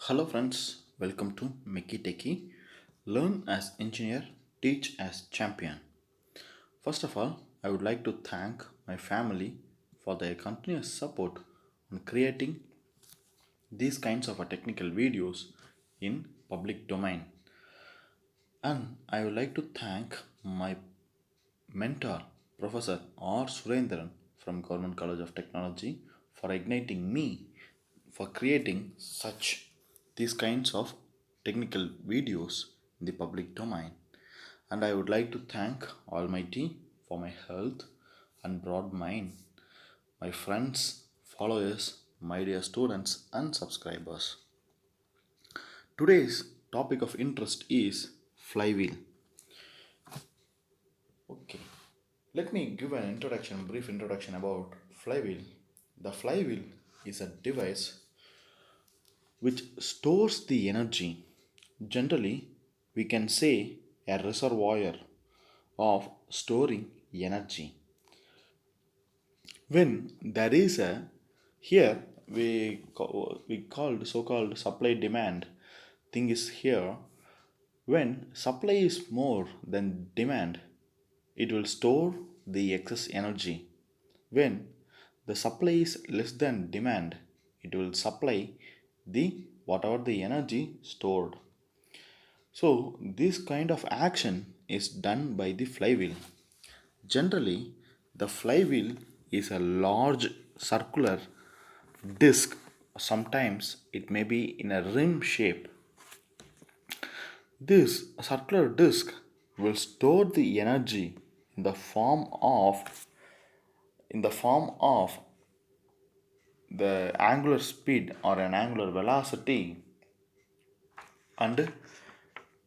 Hello friends, welcome to Mickey Techie. Learn as engineer, teach as champion. First of all, I would like to thank my family for their continuous support on creating these kinds of technical videos in public domain. And I would like to thank my mentor, Professor R. Surendran from Government College of Technology for igniting me for creating such these kinds of technical videos in the public domain. And I would like to thank Almighty for my health and broad mind, my friends, followers, my dear students and subscribers. Today's topic of interest is flywheel. Okay, let me give an introduction, brief introduction about flywheel. The flywheel is a device which stores the energy. Generally, we can say a reservoir of storing energy. When there is a here we called so-called supply demand thing is here. When supply is more than demand, it will store the excess energy. When the supply is less than demand, it will supply the whatever the energy stored. So this kind of action is done by the flywheel. Generally, the flywheel is a large circular disc. Sometimes it may be in a rim shape. This circular disc will store the energy in the form of the angular speed or an angular velocity, and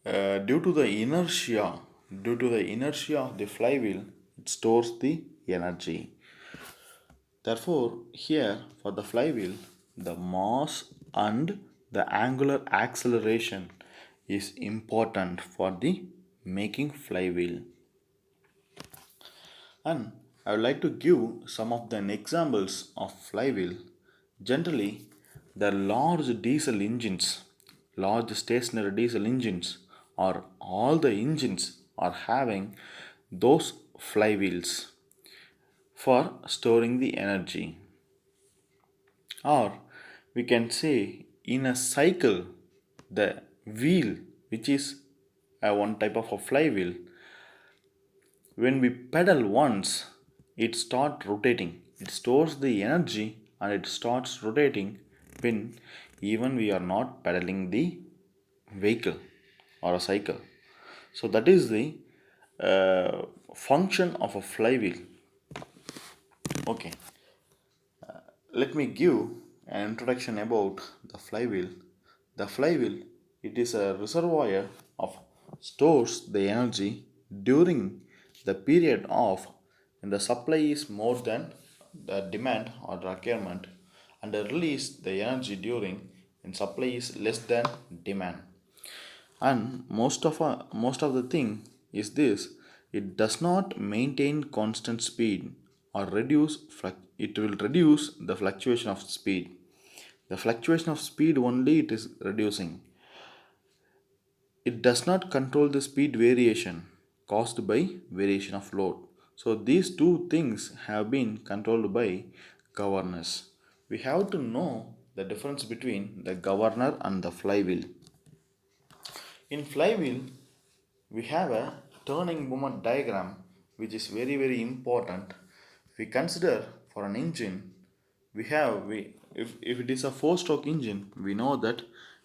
due to the inertia of the flywheel, it stores the energy. Therefore, here for the flywheel, the mass and the angular acceleration is important for the making flywheel. And I would like to give some of the examples of flywheel. Generally, the large stationary diesel engines, or all the engines are having those flywheels for storing the energy. Or we can say in a cycle, the wheel, which is one type of a flywheel, when we pedal once, it starts rotating. It stores the energy and it starts rotating when even we are not pedaling the vehicle or a cycle. So that is the function of a flywheel. Okay, let me give an introduction about the flywheel. The flywheel, it is a reservoir of stores the energy during the period of when the supply is more than the demand or requirement, and release the energy during when supply is less than demand. And most of the thing is this: it does not maintain constant speed or it will reduce the fluctuation of speed. The fluctuation of speed only it is reducing. It does not control the speed variation caused by variation of load. So these two things have been controlled by governors. We have to know the difference between the governor and the flywheel. In flywheel, we have a turning moment diagram which is very important. We consider for an engine, if it is a four-stroke engine, we know that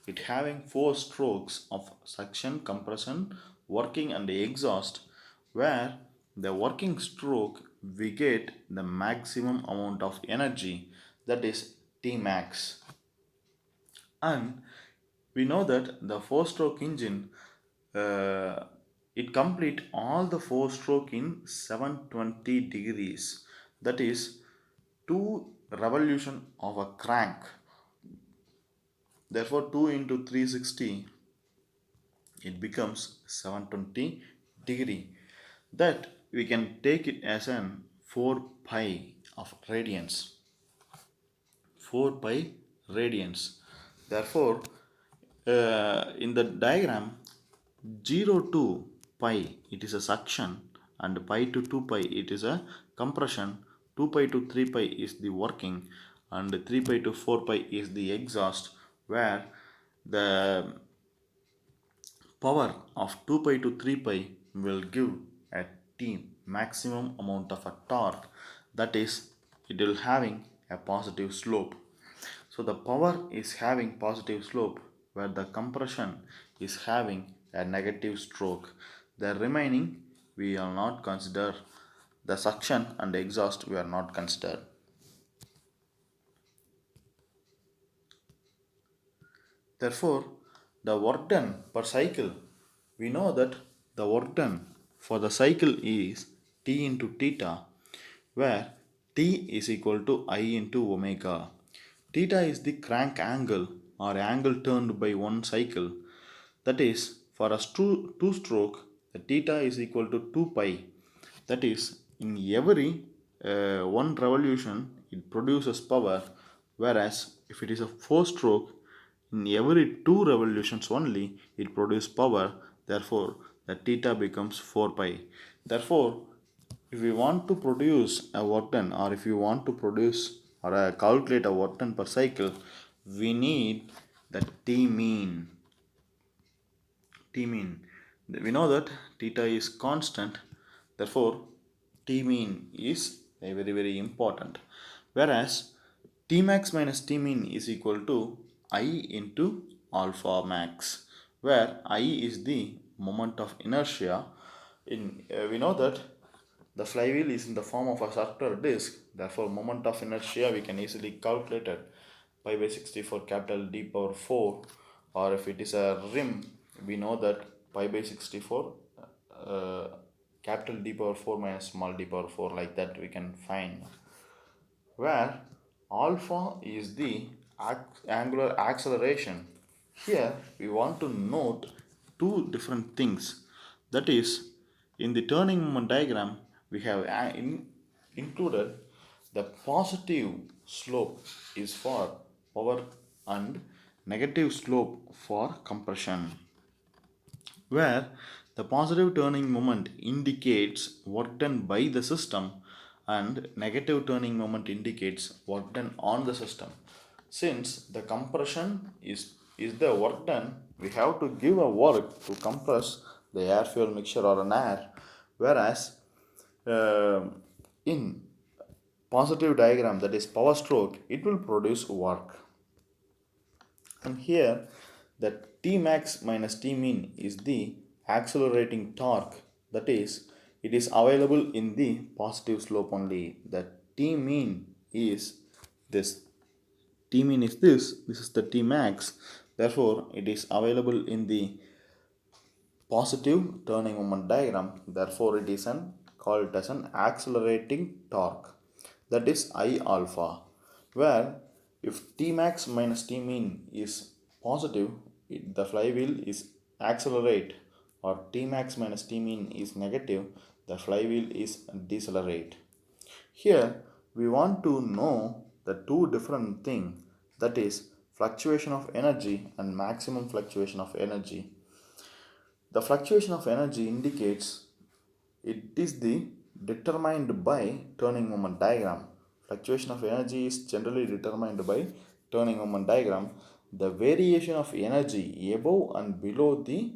it having four strokes of suction, compression, working and the exhaust, where the working stroke we get the maximum amount of energy, that is T max. And we know that the four stroke engine, uh, it complete all the four stroke in 720 degrees, that is two revolution of a crank. Therefore 2 into 360, it becomes 720 degree. That we can take it as an 4 pi of radians. 4 pi radians. Therefore In the diagram, 0 to pi it is a suction, and pi to 2 pi it is a compression, 2 pi to 3 pi is the working, and 3 pi to 4 pi is the exhaust, where the power of 2 pi to 3 pi will give a T maximum amount of a torque, that is, it will having a positive slope. So the power is having positive slope, where the compression is having a negative stroke. The remaining we are not consider, the suction and exhaust we are not considered. Therefore, the work done per cycle, we know that the work done for the cycle is T into theta, where T is equal to I into omega. Theta is the crank angle or angle turned by one cycle. That is, for a two stroke, the theta is equal to 2 pi. That is, in every one revolution, it produces power, whereas if it is a four stroke, in every two revolutions only, it produces power. Therefore, the theta becomes 4 pi. Therefore, if we want to produce a work done, or if you want to produce or calculate a work done per cycle, we need the T mean. T mean. We know that theta is constant, therefore T mean is a very important. Whereas T max minus T mean is equal to I into alpha max, where I is the moment of inertia. We know that the flywheel is in the form of a circular disc, therefore moment of inertia we can easily calculate it, pi by 64 capital D power 4, or if it is a rim, we know that pi by 64 uh, capital D power 4 minus small d power 4, like that we can find, where alpha is the angular acceleration. Here we want to note two different things. That is, in the turning moment diagram, we have included the positive slope is for power and negative slope for compression, where the positive turning moment indicates work done by the system and negative turning moment indicates work done on the system. Since the compression is the work done, we have to give a work to compress the air fuel mixture or an air, whereas uh, in positive diagram, that is power stroke, it will produce work. And here, the T max minus T mean is the accelerating torque, that is, it is available in the positive slope only. The T mean is this. T mean is this is the T max, therefore, it is available in the positive turning moment diagram, therefore, it is called as an accelerating torque, that is I alpha, where if T max minus T mean is positive, the flywheel is accelerate, or T max minus T mean is negative, the flywheel is decelerate. Here we want to know the two different thing, that is fluctuation of energy and maximum fluctuation of energy. The fluctuation of energy indicates it is the determined by turning moment diagram. Fluctuation of energy is generally determined by turning moment diagram. The variation of energy above and below the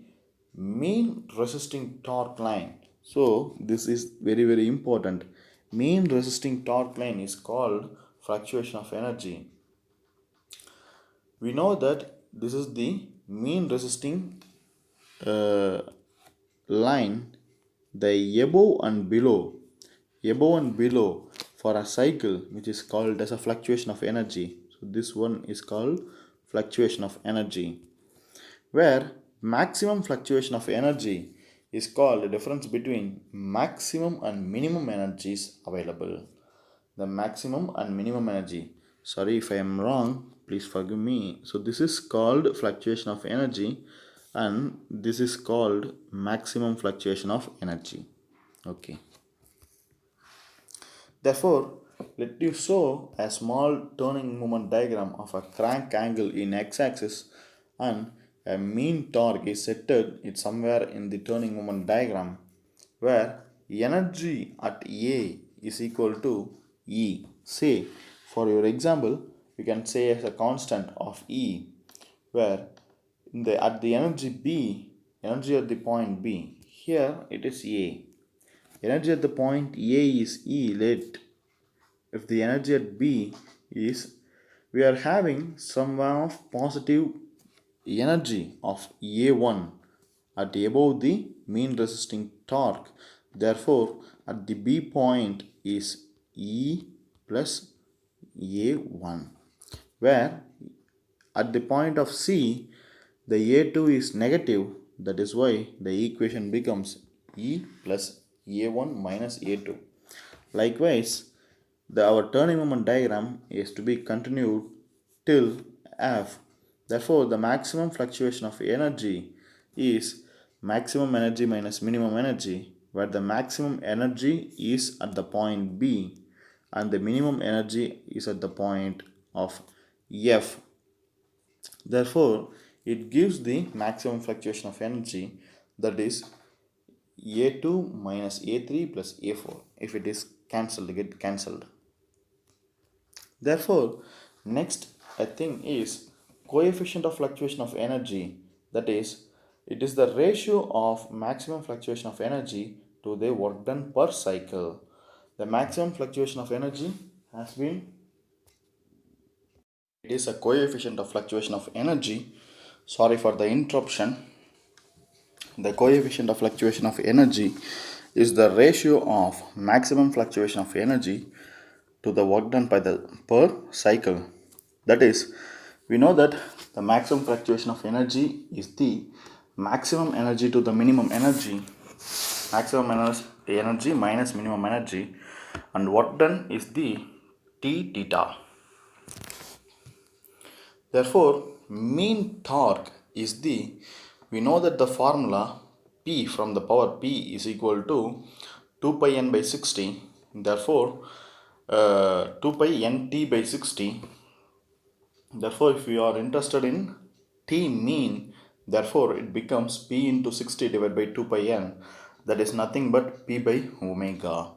mean resisting torque line. So this is very important. Mean resisting torque line is called fluctuation of energy. We know that this is the mean resisting uh, line, the above and below for a cycle, which is called as a fluctuation of energy. So this one is called fluctuation of energy, where maximum fluctuation of energy is called the difference between maximum and minimum energies available. The maximum and minimum energy, sorry if I am wrong, please forgive me. So this is called fluctuation of energy, and this is called maximum fluctuation of energy. Okay, therefore let you show a small turning moment diagram of a crank angle in x-axis and a mean torque is set it's somewhere in the turning moment diagram where energy at A is equal to E. Say, for your example, we can say as a constant of E, where at the energy B, energy at the point B, here it is A. Energy at the point A is E. Let if the energy at B is, we are having some of positive energy of A1 at above the mean resisting torque. Therefore, at the B point is E plus A1, where at the point of C, the A2 is negative. That is why the equation becomes E plus A1 minus A2. Likewise, our turning moment diagram is to be continued till F. Therefore, the maximum fluctuation of energy is maximum energy minus minimum energy, where the maximum energy is at the point B and the minimum energy is at the point of F. Therefore, it gives the maximum fluctuation of energy, that is A2 minus A3 plus A4. If it is cancelled, get cancelled. Therefore, next thing is coefficient of fluctuation of energy, that is, it is the ratio of maximum fluctuation of energy to the work done per cycle. The maximum fluctuation of energy has been, it is a coefficient of fluctuation of energy. Sorry for the interruption. The coefficient of fluctuation of energy is the ratio of maximum fluctuation of energy to the work done by the per cycle. That is, we know that the maximum fluctuation of energy is the maximum energy to the minimum energy, energy minus minimum energy, and work done is the T theta. Therefore, mean torque is the, we know that the formula P from the power P is equal to 2 pi n by 60. Therefore, 2 pi nt by 60. Therefore, if you are interested in T mean, therefore it becomes P into 60 divided by 2 pi n. That is nothing but P by omega,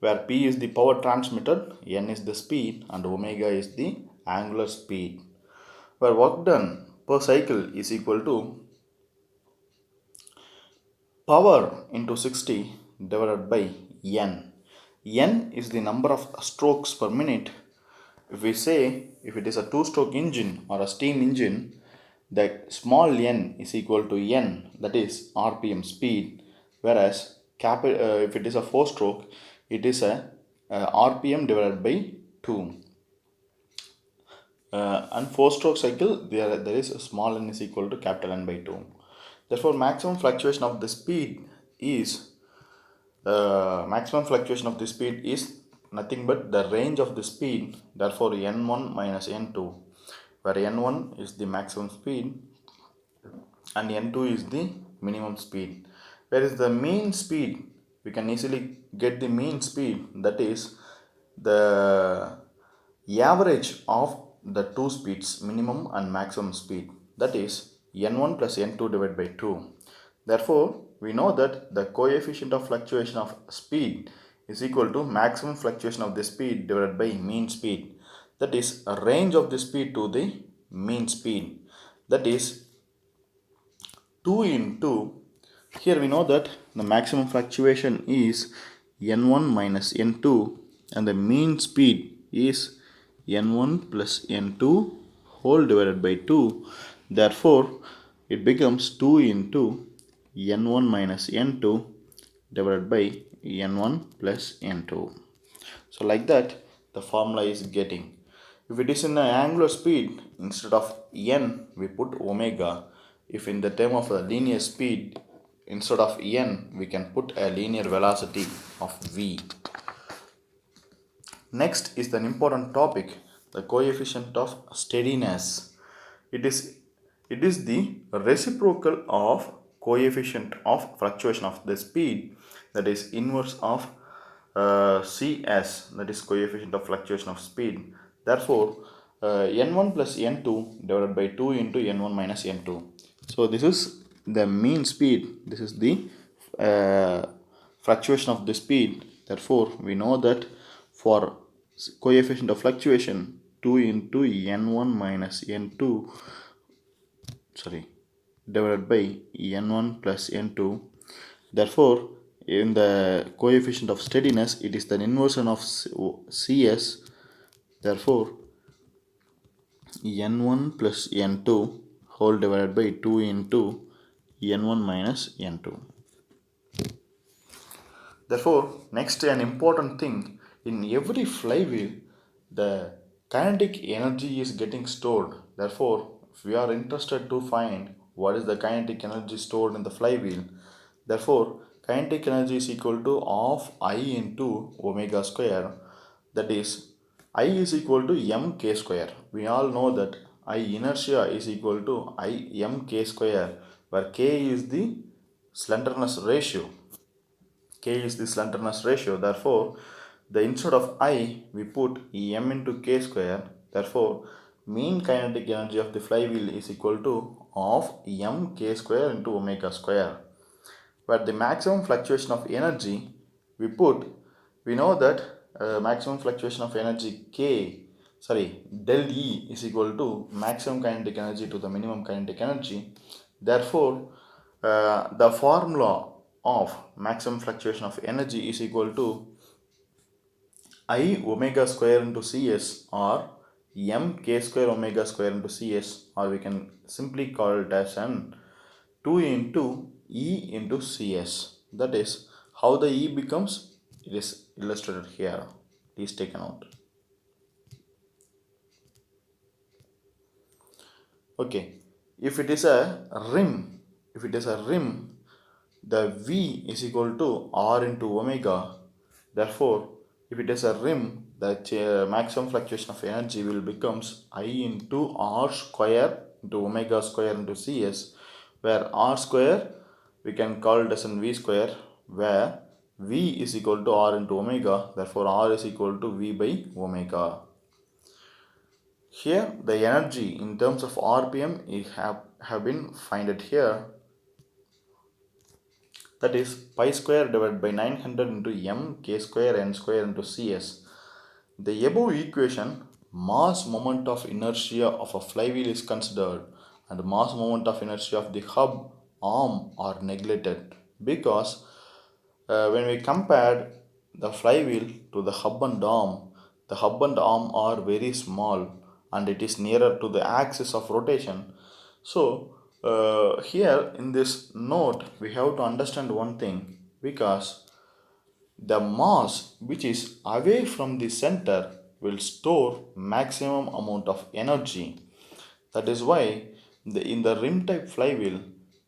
where P is the power transmitted, n is the speed, and omega is the angular speed, where work done per cycle is equal to power into 60 divided by n. N is the number of strokes per minute. If we say if it is a two-stroke engine or a steam engine, the small n is equal to n, that is rpm speed, whereas if it is a four-stroke, it is a rpm divided by 2. And four-stroke cycle, there is a small n is equal to capital N by 2. Therefore, maximum fluctuation of the speed is nothing but the range of the speed. Therefore, n1 minus n2, where n1 is the maximum speed and n2 is the minimum speed. Whereas the mean speed, we can easily get the mean speed, that is the average of the two speeds, minimum and maximum speed, that is n1 plus n2 divided by 2. Therefore, we know that the coefficient of fluctuation of speed is equal to maximum fluctuation of the speed divided by mean speed, that is a range of the speed to the mean speed, that is 2 into, here we know that the maximum fluctuation is n1 minus n2 and the mean speed is n1 plus n2 whole divided by 2. Therefore, it becomes 2 into n1 minus n2 divided by n1 plus n2. So like that, the formula is getting. If it is in the angular speed, instead of n, we put omega. If in the term of a linear speed, instead of n, we can put a linear velocity of v. Next is an important topic, the coefficient of steadiness. It is the reciprocal of coefficient of fluctuation of the speed, that is inverse of Cs, that is coefficient of fluctuation of speed. Therefore, n1 plus n2 divided by 2 into n1 minus n2. So this is the mean speed. This is the uh, fluctuation of the speed. Therefore, we know that for coefficient of fluctuation 2 into n1 minus n2, sorry, divided by n1 plus n2. Therefore, in the coefficient of steadiness, it is the inversion of cs. Therefore, n1 plus n2 whole divided by 2 into n1 minus n2. Therefore, next, an important thing, in every flywheel, the kinetic energy is getting stored. Therefore, if we are interested to find what is the kinetic energy stored in the flywheel, therefore, kinetic energy is equal to half I into omega square. That is, I is equal to mk square. We all know that I inertia is equal to I mk square, where k is the slenderness ratio. K is the slenderness ratio. Therefore, the instead of I we put m into k square. Therefore, mean kinetic energy of the flywheel is equal to half m k square into omega square. Where the maximum fluctuation of energy we know that maximum fluctuation of energy del E is equal to maximum kinetic energy to the minimum kinetic energy. Therefore, the formula of maximum fluctuation of energy is equal to I omega square into Cs, or m k square omega square into Cs, or we can simply call it as an 2 into E into Cs. That is how the E becomes. It is illustrated here. Please take a note. Okay, if it is a rim, the V is equal to R into omega. Therefore, if it is a rim, the maximum fluctuation of energy will becomes I into R square into omega square into Cs, where R square we can call it as an V square, where V is equal to R into omega. Therefore, R is equal to V by omega. Here, the energy in terms of RPM have been finded here. That is pi square divided by 900 into m k square n square into cs. The above equation, mass moment of inertia of a flywheel is considered and mass moment of inertia of the hub arm are neglected, because when we compare the flywheel to the hub and arm are very small and it is nearer to the axis of rotation. So, here in this note, we have to understand one thing, because the mass which is away from the center will store maximum amount of energy. That is why in the rim type flywheel,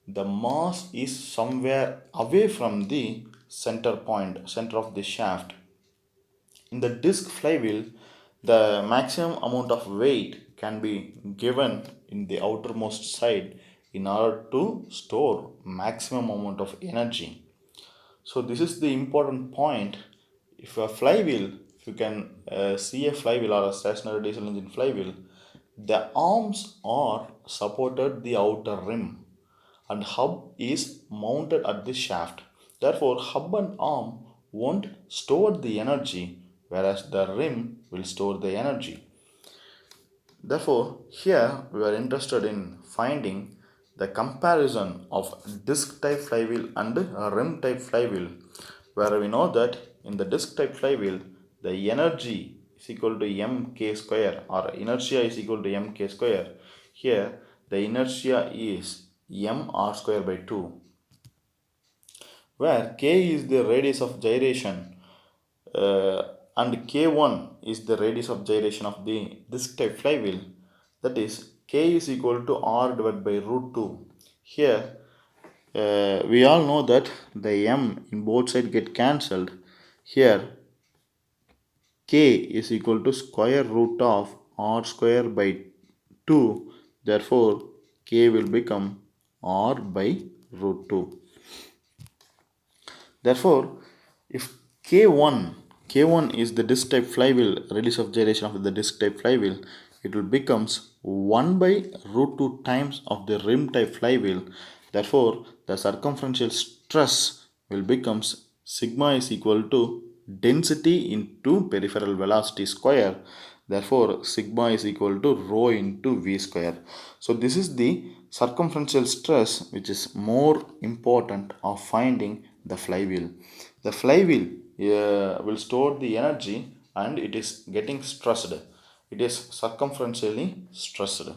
the mass is somewhere away from the center of the shaft. In the disc flywheel, the maximum amount of weight can be given in the outermost side in order to store maximum amount of energy. So this is the important point. If a flywheel, if you can see a flywheel or a stationary diesel engine flywheel, the arms are supported the outer rim and hub is mounted at the shaft. Therefore, hub and arm won't store the energy, whereas the rim will store the energy. Therefore, here we are interested in finding the comparison of disc type flywheel and rim type flywheel, where we know that in the disc type flywheel, the energy is equal to mk square, or inertia is equal to mk square. Here, the inertia is mr square by 2, where k is the radius of gyration uh, and k1 is the radius of gyration of the disc type flywheel. That is, k is equal to r divided by root 2. Here, we all know that the m in both sides get cancelled. Here, k is equal to square root of r square by 2. Therefore, k will become r by root 2. Therefore, if K1 is the disk type flywheel, radius of gyration of the disk type flywheel, it will becomes 1 by root 2 times of the rim type flywheel. Therefore the circumferential stress will becomes sigma is equal to density into peripheral velocity square. Therefore sigma is equal to rho into v square. So this is the circumferential stress which is more important of finding the flywheel. The flywheel will store the energy and it is getting stressed. It is circumferentially stressed.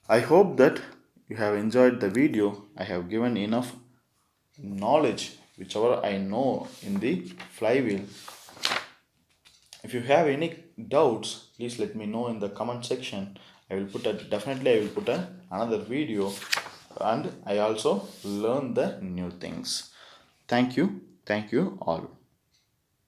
I hope that you have enjoyed the video. I have given enough knowledge whichever I know in the flywheel. If you have any doubts, please let me know in the comment section. I will put another video, and I also learn the new things. Thank you all.